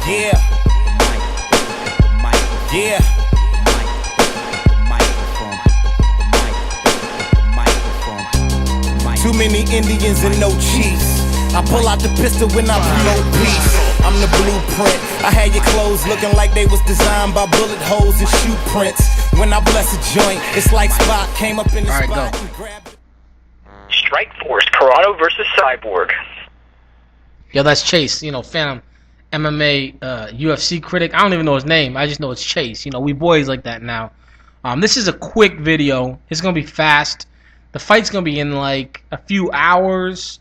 Yeah. Yeah. Too many Indians and no chiefs. I pull out the pistol when I promote peace. I'm the blueprint. I had your clothes looking like they was designed by bullet holes and shoe prints. When I bless a joint, it's like Spock came up in the spot and grabbed it. Strike Force, Carano versus Cyborg. Yo, that's Chase, Phantom MMA UFC critic. I don't even know his name. I just know it's Chase. We boys like that now. This is a quick video. It's going to be fast. The fight's going to be in like a few hours.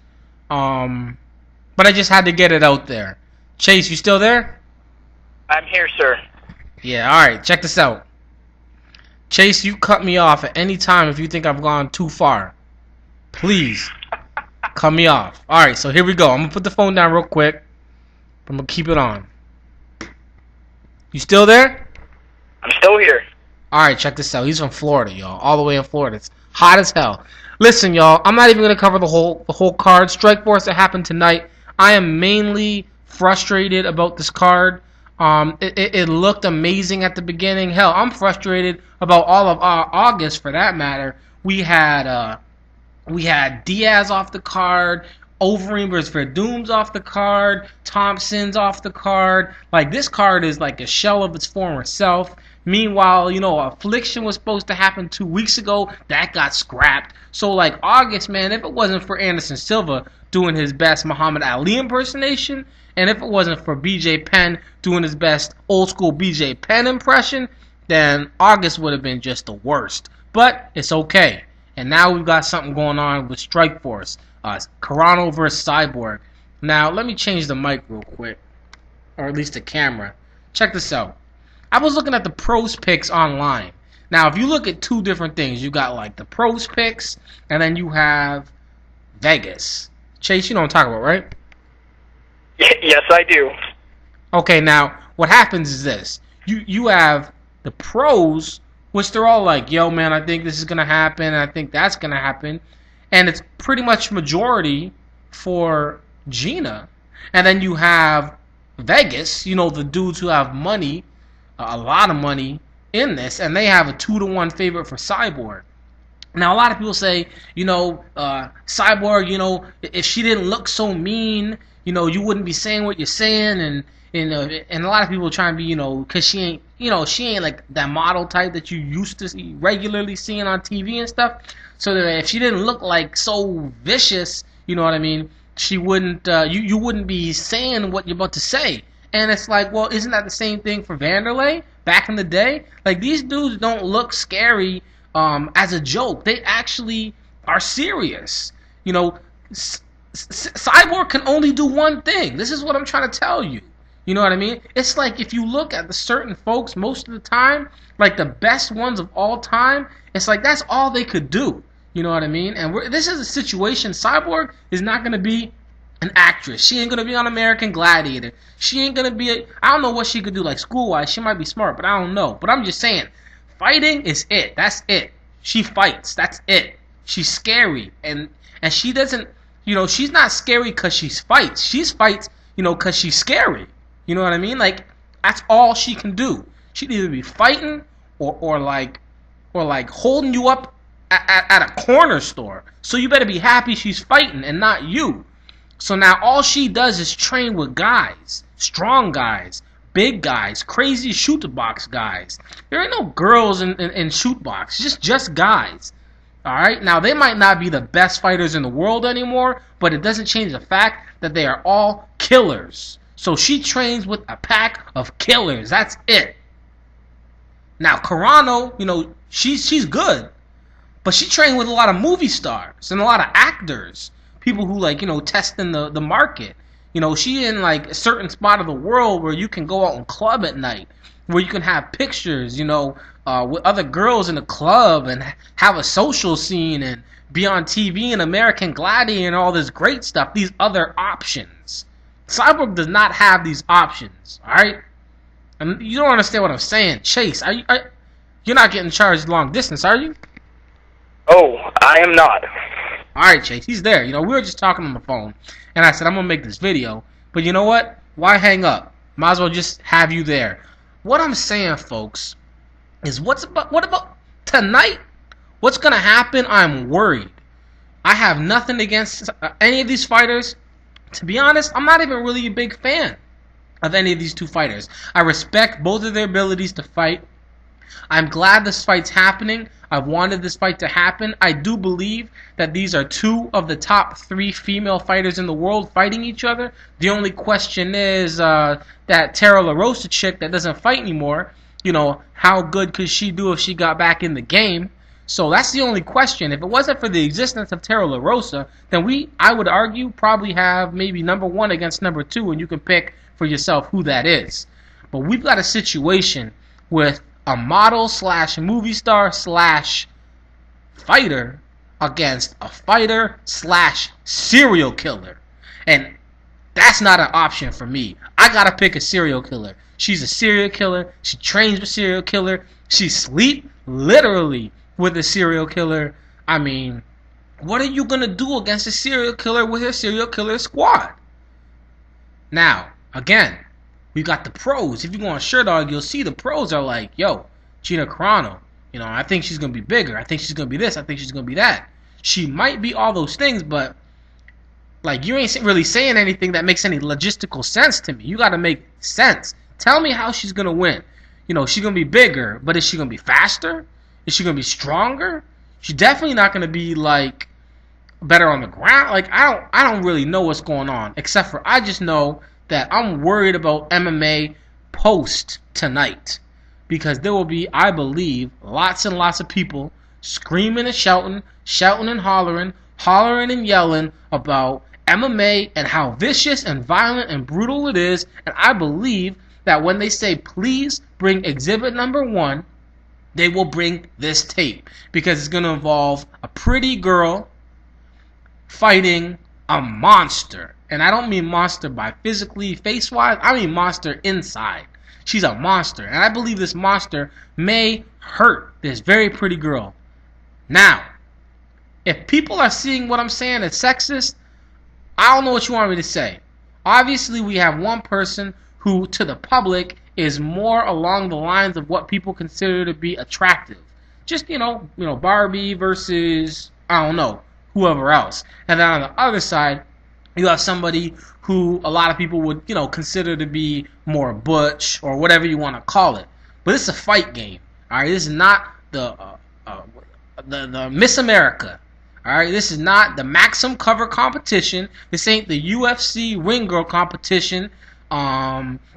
But I just had to get it out there. Chase, you still there? I'm here, sir. Yeah, alright. Check this out. Chase, you cut me off at any time if you think I've gone too far. Please. Cut me off. Alright, so here we go. I'm going to put the phone down real quick. I'm going to keep it on. You still there? I'm still here. Alright, check this out. He's from Florida, y'all. All the way in Florida. It's hot as hell. Listen, y'all. I'm not even going to cover the whole card. Strike Force that happened tonight. I am mainly frustrated about this card. It looked amazing at the beginning. Hell, I'm frustrated about all of August for that matter. We had Diaz off the card. Overeem versus Verdum's off the card. Thompson's off the card. Like, this card is like a shell of its former self. Meanwhile, Affliction was supposed to happen 2 weeks ago. That got scrapped. So, like, August, man, if it wasn't for Anderson Silva doing his best Muhammad Ali impersonation, and if it wasn't for BJ Penn doing his best old-school BJ Penn impression, then August would have been just the worst. But it's okay. And now we've got something going on with Strike Force. Carano versus Cyborg. Now, let me change the mic real quick. Or at least the camera. Check this out. I was looking at the pros picks online. Now, if you look at two different things, you got like the pros picks, and then you have Vegas. Chase, you know what I'm talking about, right? Yes, I do. Okay, now, what happens is this. You have the pros, which they're all like, yo, man, I think this is going to happen, and I think that's going to happen. And it's pretty much majority for Gina. And then you have Vegas, the dudes who have money, a lot of money in this, and they have a 2-to-1 favorite for Cyborg. Now, a lot of people say, Cyborg, if she didn't look so mean, you wouldn't be saying what you're saying, and a lot of people try and be, because she ain't like that model type that you used to see, regularly seeing on TV and stuff. So that if she didn't look like so vicious, you know what I mean, she wouldn't, you wouldn't be saying what you're about to say. And it's like, well, isn't that the same thing for Vanderlei back in the day? Like, these dudes don't look scary as a joke. They actually are serious. Cyborg can only do one thing. This is what I'm trying to tell you. You know what I mean? It's like if you look at the certain folks most of the time, like the best ones of all time, it's like that's all they could do. You know what I mean? And this is a situation. Cyborg is not going to be an actress. She ain't going to be on American Gladiator. She ain't going to be I don't know what she could do, like school-wise. She might be smart, but I don't know. But I'm just saying, fighting is it. That's it. She fights. That's it. She's scary. And she doesn't, she's not scary because she fights. She fights, because she's scary. You know what I mean? Like, that's all she can do. She'd either be fighting or like holding you up at a corner store. So you better be happy she's fighting and not you. So now all she does is train with guys, strong guys, big guys, crazy shoot-box guys. There ain't no girls in shoot-box, just guys. All right? Now, they might not be the best fighters in the world anymore, but it doesn't change the fact that they are all killers. So she trains with a pack of killers. That's it. Now, Carano, she's good, but she trained with a lot of movie stars and a lot of actors. People who testing the market. She in like a certain spot of the world where you can go out and club at night, where you can have pictures, with other girls in the club and have a social scene and be on TV and American Gladiator and all this great stuff. These other options. Cyborg does not have these options. All right, and you don't understand what I'm saying, Chase. You're not getting charged long distance, are you? Oh, I am not. Alright, Chase, he's there. We were just talking on the phone, and I said, I'm going to make this video. But you know what? Why hang up? Might as well just have you there. What I'm saying, folks, is what about tonight? What's gonna happen? I'm worried. I have nothing against any of these fighters. To be honest, I'm not even really a big fan of any of these two fighters. I respect both of their abilities to fight. I'm glad this fight's happening. I wanted this fight to happen. I do believe that these are two of the top 3 female fighters in the world fighting each other. The only question is that Tara LaRosa chick that doesn't fight anymore, how good could she do if she got back in the game? So that's the only question. If it wasn't for the existence of Tara LaRosa, then I would argue, probably have maybe number 1 against number 2, and you can pick for yourself who that is. But we've got a situation with a model / movie star / fighter against a fighter / serial killer. And that's not an option for me. I gotta pick a serial killer. She's a serial killer. She trains with serial killer. She sleep literally with a serial killer. I mean, what are you gonna do against a serial killer with her serial killer squad? Now, again, we got the pros. If you go on Shirt Dog, you'll see the pros are like, yo, Gina Carano, I think she's gonna be bigger. I think she's gonna be this. I think she's gonna be that. She might be all those things, but like, you ain't really saying anything that makes any logistical sense to me. You gotta make sense. Tell me how she's gonna win. She's gonna be bigger, but is she gonna be faster? Is she gonna be stronger? She's definitely not gonna be like better on the ground. Like, I don't really know what's going on, except for I just know that I'm worried about MMA post tonight, because there will be, I believe, lots and lots of people screaming and shouting and hollering and yelling about MMA and how vicious and violent and brutal it is. And I believe that when they say, please bring exhibit number 1, they will bring this tape, because it's going to involve a pretty girl fighting a monster. And I don't mean monster by physically, face-wise. I mean monster inside. She's a monster. And I believe this monster may hurt this very pretty girl. Now, if people are seeing what I'm saying as sexist, I don't know what you want me to say. Obviously, we have one person who, to the public, is more along the lines of what people consider to be attractive. Just, Barbie versus, I don't know, whoever else. And then on the other side, you have somebody who a lot of people would, consider to be more butch or whatever you want to call it. But it's a fight game. All right, this is not the Miss America. All right, this is not the Maxim cover competition. This ain't the UFC ring girl competition.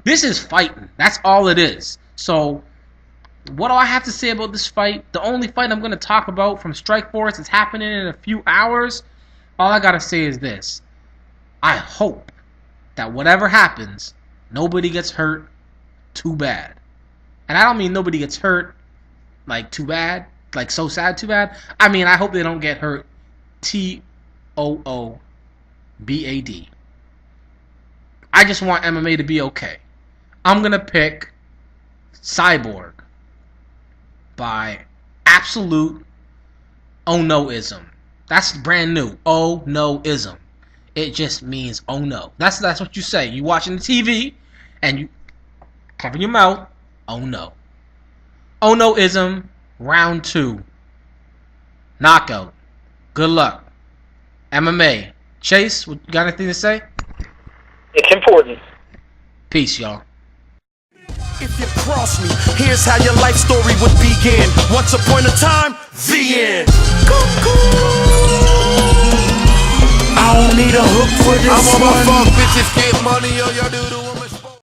This is fighting. That's all it is. So, what do I have to say about this fight? The only fight I'm going to talk about from Strikeforce is happening in a few hours. All I got to say is this. I hope that whatever happens, nobody gets hurt too bad. And I don't mean nobody gets hurt like too bad, like so sad too bad. I mean, I hope they don't get hurt TOOBAD. I just want MMA to be okay. I'm going to pick Cyborg by absolute oh no-ism. That's brand new. Oh no-ism. It just means oh no. That's what you say. You watching the TV and you cover your mouth. Oh no. Oh no-ism. Round 2. Knockout. Good luck. MMA. Chase, you got anything to say? It's important. Peace, y'all. If you cross me, here's how your life story would begin. Once upon a time, the end. I don't need a hook for this. I'm on my phone, bitches get money, yo, y'all do the